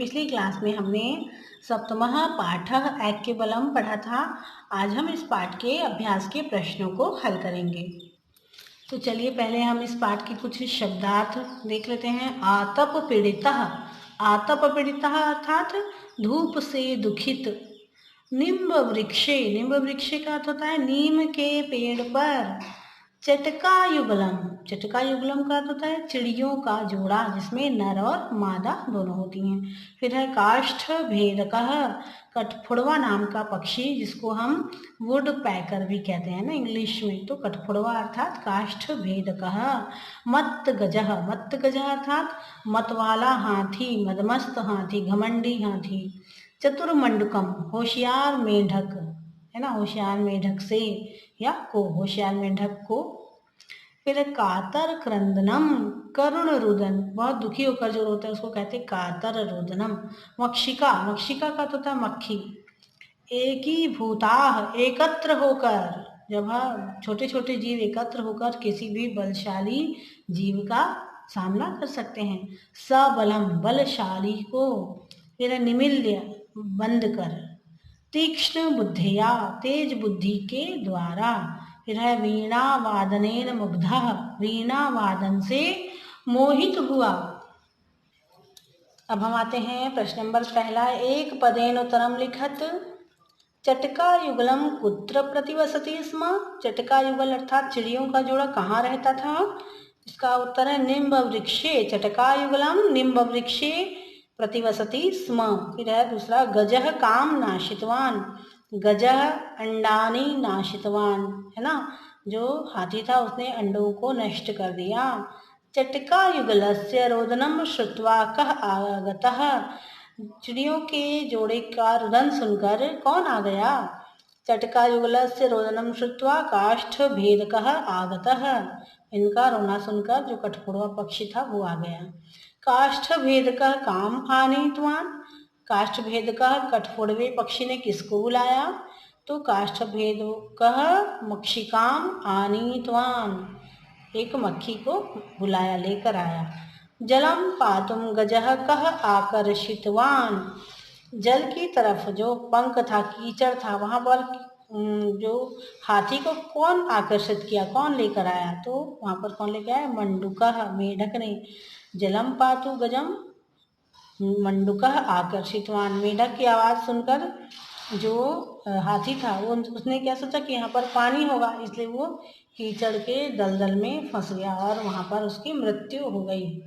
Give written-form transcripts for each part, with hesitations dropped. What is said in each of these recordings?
पिछली क्लास में हमने सप्तमः पाठः ऐक्य बलम पढ़ा था। आज हम इस पाठ के अभ्यास के प्रश्नों को हल करेंगे। तो चलिए पहले हम इस पाठ के कुछ शब्दार्थ देख लेते हैं। आतप पीड़ितः, आतप पीड़ितः अर्थात धूप से दुखित। निम्ब वृक्षे, निम्ब वृक्षे का अर्थ होता है नीम के पेड़ पर। चटका युगलम, चटका युगलम का अर्थ होता है चिड़ियों का जोड़ा जिसमें नर और मादा दोनों होती हैं। फिर है काष्ठ भेदकः, कठफोड़वा नाम का पक्षी जिसको हम वुड पैकर भी कहते हैं ना इंग्लिश में, तो कठफोड़वा अर्थात काष्ठ भेदकः। मत्त गजः, मत्त गजः अर्थात मत वाला हाथी, मदमस्त हाथी, घमंडी हाथी। चतुर्मंडकम, होशियार मेढक है ना, होशियार मेढक से या को, होशियार मेढक को। फिर कातर क्रंदनम, करुण रुदन, बहुत दुखी होकर जो रोते हैं उसको कहते हैं कातर रुदनम। मक्षिका, मक्षिका का तो था मक्खी। एकीभूताः, एकत्र होकर, जब छोटे छोटे जीव एकत्र होकर किसी भी बलशाली जीव का सामना कर सकते हैं। सबलम, बलशाली को। फिर निमिल्य, बंद कर। तीक्ष्ण बुद्धिया, तेज बुद्धि के द्वारा। फिर है वीणा वादनेन मुग्धः, वीणा वादन से मोहित हुआ। अब हम आते हैं प्रश्न नंबर पहला। एक पदेन उत्तरम लिखत। चटका युगलम कुत्र प्रतिवसति स्म, चटका युगल अर्थात चिड़ियों का जोड़ा कहाँ रहता था। इसका उत्तर है निम्ब वृक्षे, चटका युगलम निम्ब वृक्षे प्रतिवसति स्म। फिर है दूसरा गजः काम नाशितवान, गजः अंडानी नाशितवान है ना, जो हाथी था उसने अंडों को नष्ट कर दिया। चटका युगलस्य रोदनम श्रुत्वा कः आगतः, चिड़ियों के जोड़े का रुदन सुनकर कौन आ गया। चटका युगलस्य रोदनम श्रुत्वा काष्ठ भेदकः आगतः, इनका रोना सुनकर जो कठफोड़वा पक्षी था वो आ गया। काष्ठ भेदकः काम आनीतवान, काष्ठ भेदकः कठफोड़वे पक्षी ने किसको बुलाया, तो काष्ठ भेदकः मक्षिकाम आनीतवान, एक मक्खी को बुलाया, लेकर आया। जलम पातुम गजः कः आकर्षितवान, जल की तरफ जो पंख था, कीचड़ था, वहां पर जो हाथी को कौन आकर्षित किया, कौन लेकर आया, तो वहां पर कौन लेकर आया, मंडूकः, मेढक ने। जलम पातु गजम मंडूकः आकर्षितवान, मेढक की आवाज सुनकर जो हाथी था वो उसने क्या सोचा कि यहाँ पर पानी होगा, इसलिए वो कीचड़ के दलदल में फंस गया और वहां पर उसकी मृत्यु हो गई।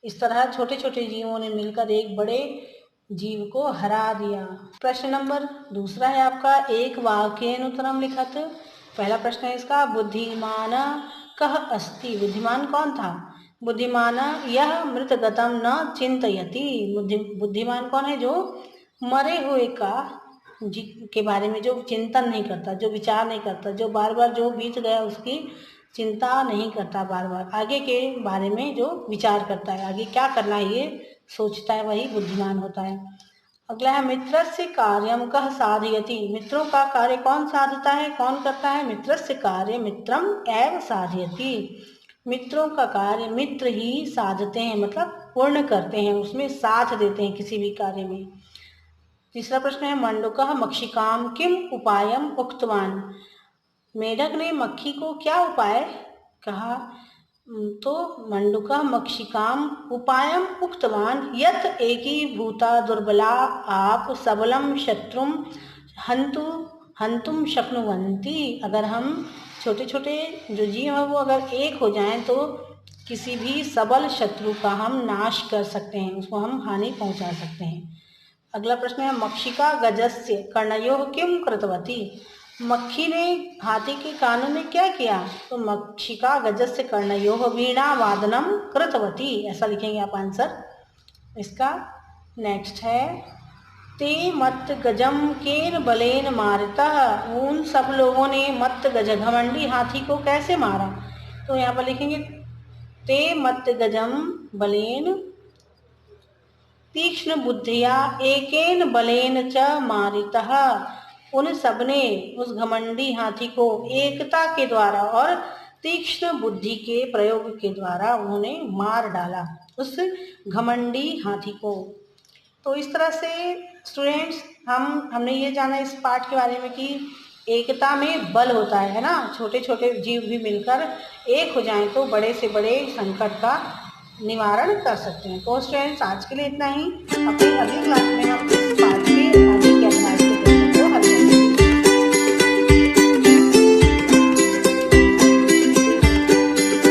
इस तरह छोटे छोटे जीवों ने मिलकर एक बड़े जीव को हरा दिया। प्रश्न नंबर दूसरा है आपका। एक वाक्येन उत्तरम लिखत। पहला प्रश्न है इसका, बुद्धिमान कः अस्ति, बुद्धिमान कौन था। बुद्धिमान यह मृतगतम न चिंतयति, बुद्धिमान कौन है, जो मरे हुए का के बारे में जो चिंतन नहीं करता, जो विचार नहीं करता, जो बार बार जो बीत गया उसकी चिंता नहीं करता, बार बार आगे के बारे में जो विचार करता है, आगे क्या करना है ये सोचता है, वही बुद्धिमान होता है। अगला है मित्रस्य कार्यम कः साधयति, मित्रों का कार्य कौन साधता है, कौन करता है। मित्रस्य कार्य मित्रम एव साधयति, मित्रों का कार्य मित्र ही साधते हैं, मतलब पूर्ण करते हैं, उसमें साथ देते हैं किसी भी कार्य में। तीसरा प्रश्न है मंडूकः मक्षिकाम किम उपायम उक्तवान, मेढक ने मक्खी को क्या उपाय कहा, तो मंडूकः मक्षिकाम उपायम उक्तवान यत् एकीभूता दुर्बला आप सबलम शत्रुम हंतुम शक्नुवन्ति, अगर हम छोटे छोटे जो जीव हैं वो अगर एक हो जाएं तो किसी भी सबल शत्रु का हम नाश कर सकते हैं, उसको हम हानि पहुंचा सकते हैं। अगला प्रश्न है मक्षिका गजस्य कर्णयोः किम कृतवती, मक्खी ने हाथी के कानों में क्या किया, तो मक्षिका गजस्य कर्णयोः वीणा वादनम कृतवती, ऐसा लिखेंगे आप आंसर इसका। नेक्स्ट है ते मत गजम केन बलेन मारतः, उन सब लोगों ने मत गज घमंडी हाथी को कैसे मारा, तो यहाँ पर लिखेंगे ते मत गजम बलेन तीक्ष्ण बुद्धिया एकेन बलेन च मारितः, उन सबने उस घमंडी हाथी को एकता के द्वारा और तीक्ष्ण बुद्धि के प्रयोग के द्वारा उन्होंने मार डाला उस घमंडी हाथी को। तो इस तरह से स्टूडेंट्स हमने ये जाना इस पाठ के बारे में कि एकता में बल होता है ना। छोटे छोटे जीव भी मिलकर एक हो जाएं तो बड़े से बड़े संकट का निवारण कर सकते हैं। तो स्टूडेंट्स आज के लिए इतना ही। अपनी अगली क्लास में हम